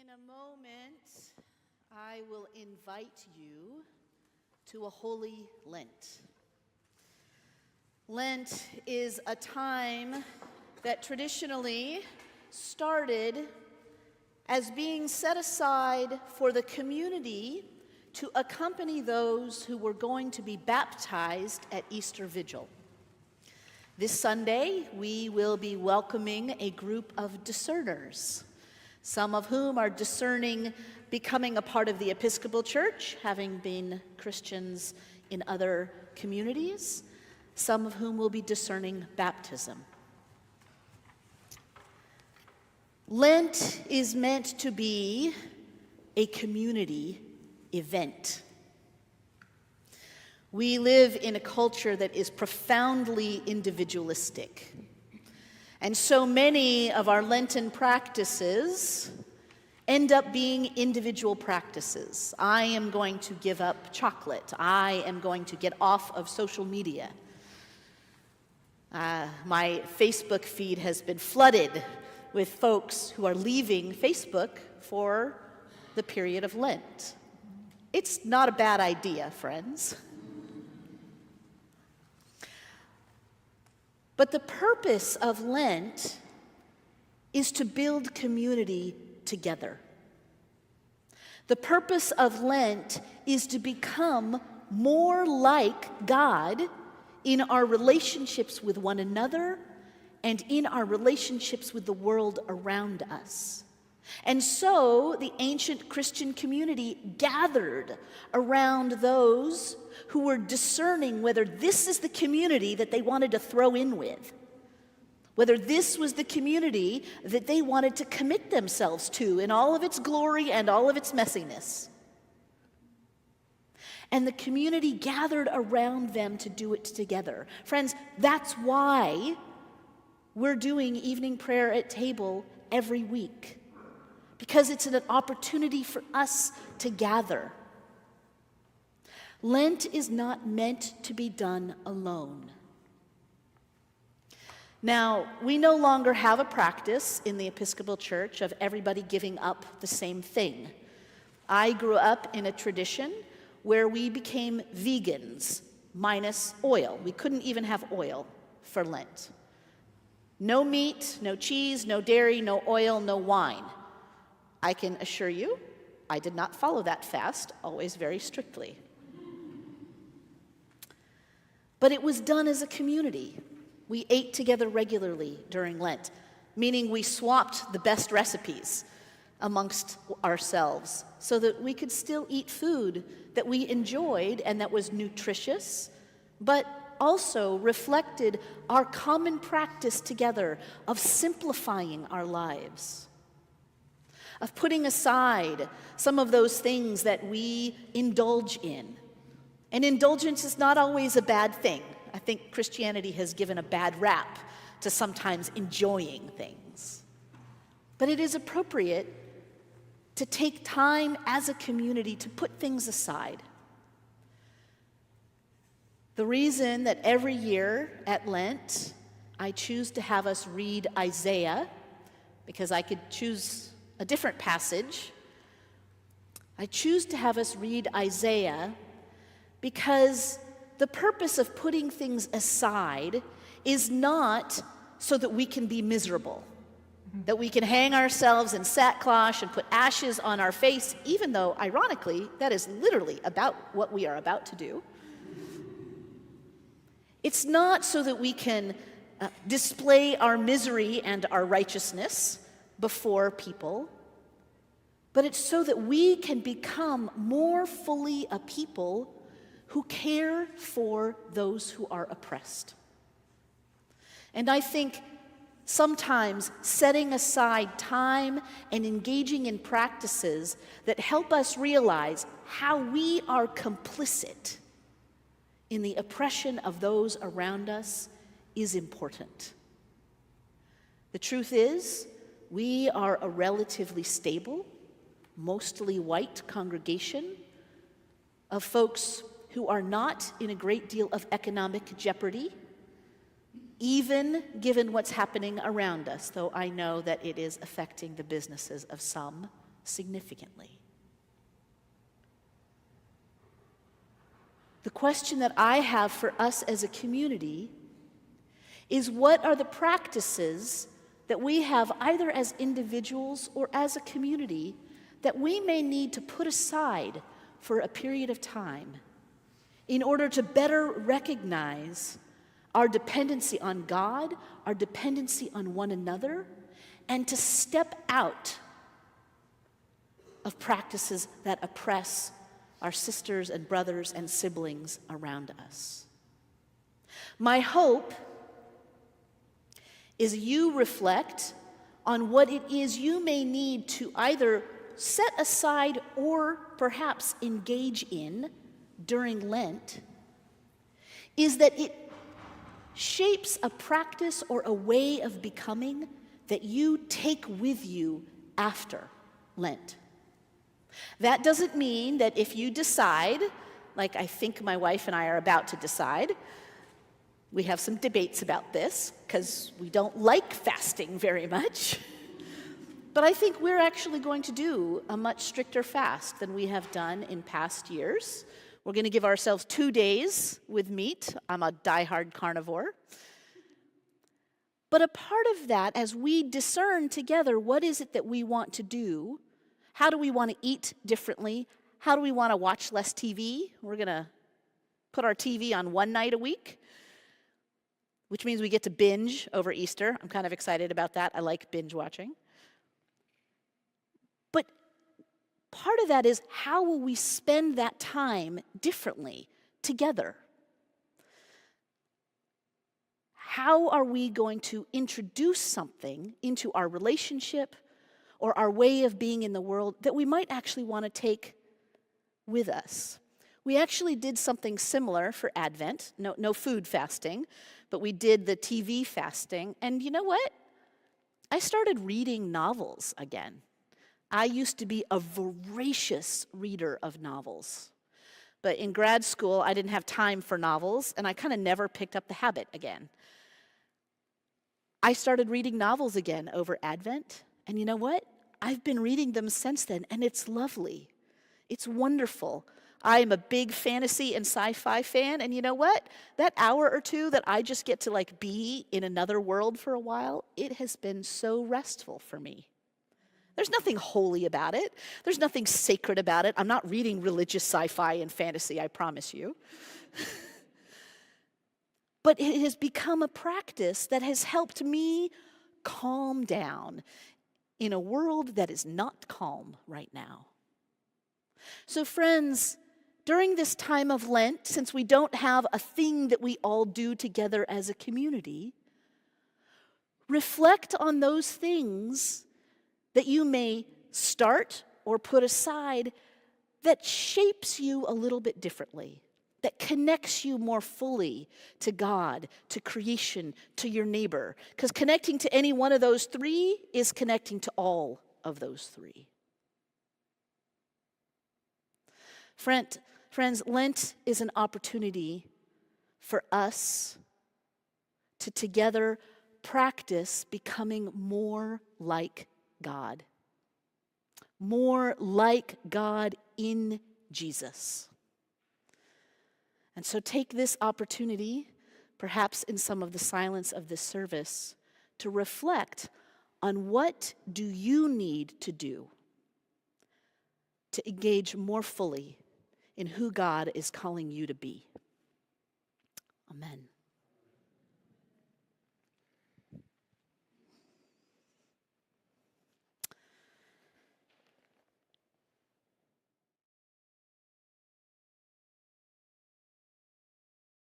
In a moment, I will invite you to a holy Lent. Lent is a time that traditionally started as being set aside for the community to accompany those who were going to be baptized at Easter Vigil. This Sunday, we will be welcoming a group of discerners, some of whom are discerning becoming a part of the Episcopal Church, having been Christians in other communities, some of whom will be discerning baptism. Lent is meant to be a community event. We live in a culture that is profoundly individualistic. And so many of our Lenten practices end up being individual practices. I am going to give up chocolate. I am going to get off of social media. My Facebook feed has been flooded with folks who are leaving Facebook for the period of Lent. It's not a bad idea, friends. But the purpose of Lent is to build community together. The purpose of Lent is to become more like God in our relationships with one another and in our relationships with the world around us. And so the ancient Christian community gathered around those who were discerning whether this is the community that they wanted to throw in with, whether this was the community that they wanted to commit themselves to in all of its glory and all of its messiness. And the community gathered around them to do it together. Friends, that's why we're doing evening prayer at table every week, because it's an opportunity for us to gather. Lent is not meant to be done alone. Now, we no longer have a practice in the Episcopal Church of everybody giving up the same thing. I grew up in a tradition where we became vegans, minus oil. We couldn't even have oil for Lent. No meat, no cheese, no dairy, no oil, no wine. I can assure you, I did not follow that fast, always very strictly. But it was done as a community. We ate together regularly during Lent, meaning we swapped the best recipes amongst ourselves so that we could still eat food that we enjoyed and that was nutritious, but also reflected our common practice together of simplifying our lives, of putting aside some of those things that we indulge in. And indulgence is not always a bad thing. I think Christianity has given a bad rap to sometimes enjoying things. But it is appropriate to take time as a community to put things aside. The reason that every year at Lent I choose to have us read Isaiah, because I could choose a different passage, I choose to have us read Isaiah because the purpose of putting things aside is not so that we can be miserable, that we can hang ourselves in sackcloth and put ashes on our face, even though, ironically, that is literally about what we are about to do. It's not so that we can display our misery and our righteousness before people, but it's so that we can become more fully a people who care for those who are oppressed. And I think sometimes setting aside time and engaging in practices that help us realize how we are complicit in the oppression of those around us is important. The truth is, we are a relatively stable, mostly white congregation of folks who are not in a great deal of economic jeopardy, even given what's happening around us, though I know that it is affecting the businesses of some significantly. The question that I have for us as a community is, what are the practices that we have either as individuals or as a community that we may need to put aside for a period of time in order to better recognize our dependency on God, our dependency on one another, and to step out of practices that oppress our sisters and brothers and siblings around us. My hope is you reflect on what it is you may need to either set aside or perhaps engage in during Lent, is that it shapes a practice or a way of becoming that you take with you after Lent. That doesn't mean that if you decide, like I think my wife and I are about to decide, we have some debates about this because we don't like fasting very much, but I think we're actually going to do a much stricter fast than we have done in past years. We're going to give ourselves 2 days with meat. I'm a diehard carnivore. But a part of that, as we discern together what is it that we want to do, how do we want to eat differently, how do we want to watch less TV? We're going to put our TV on one night a week, which means we get to binge over Easter. I'm kind of excited about that. I like binge watching. But part of that is, how will we spend that time differently together? How are we going to introduce something into our relationship or our way of being in the world that we might actually want to take with us? We actually did something similar for Advent. No food fasting, but we did the TV fasting. And you know what? I started reading novels again. I used to be a voracious reader of novels. But in grad school, I didn't have time for novels, and I kind of never picked up the habit again. I started reading novels again over Advent, and you know what? I've been reading them since then, and it's lovely. It's wonderful. I am a big fantasy and sci-fi fan, and you know what? That hour or two that I just get to be in another world for a while, it has been so restful for me. There's nothing holy about it. There's nothing sacred about it. I'm not reading religious sci-fi and fantasy, I promise you. But it has become a practice that has helped me calm down in a world that is not calm right now. So friends, during this time of Lent, since we don't have a thing that we all do together as a community, reflect on those things that you may start or put aside that shapes you a little bit differently, that connects you more fully to God, to creation, to your neighbor. Because connecting to any one of those three is connecting to all of those three. Friends, Lent is an opportunity for us to together practice becoming more like God. More like God in Jesus. And so take this opportunity, perhaps in some of the silence of this service, to reflect on what do you need to do to engage more fully in who God is calling you to be. Amen.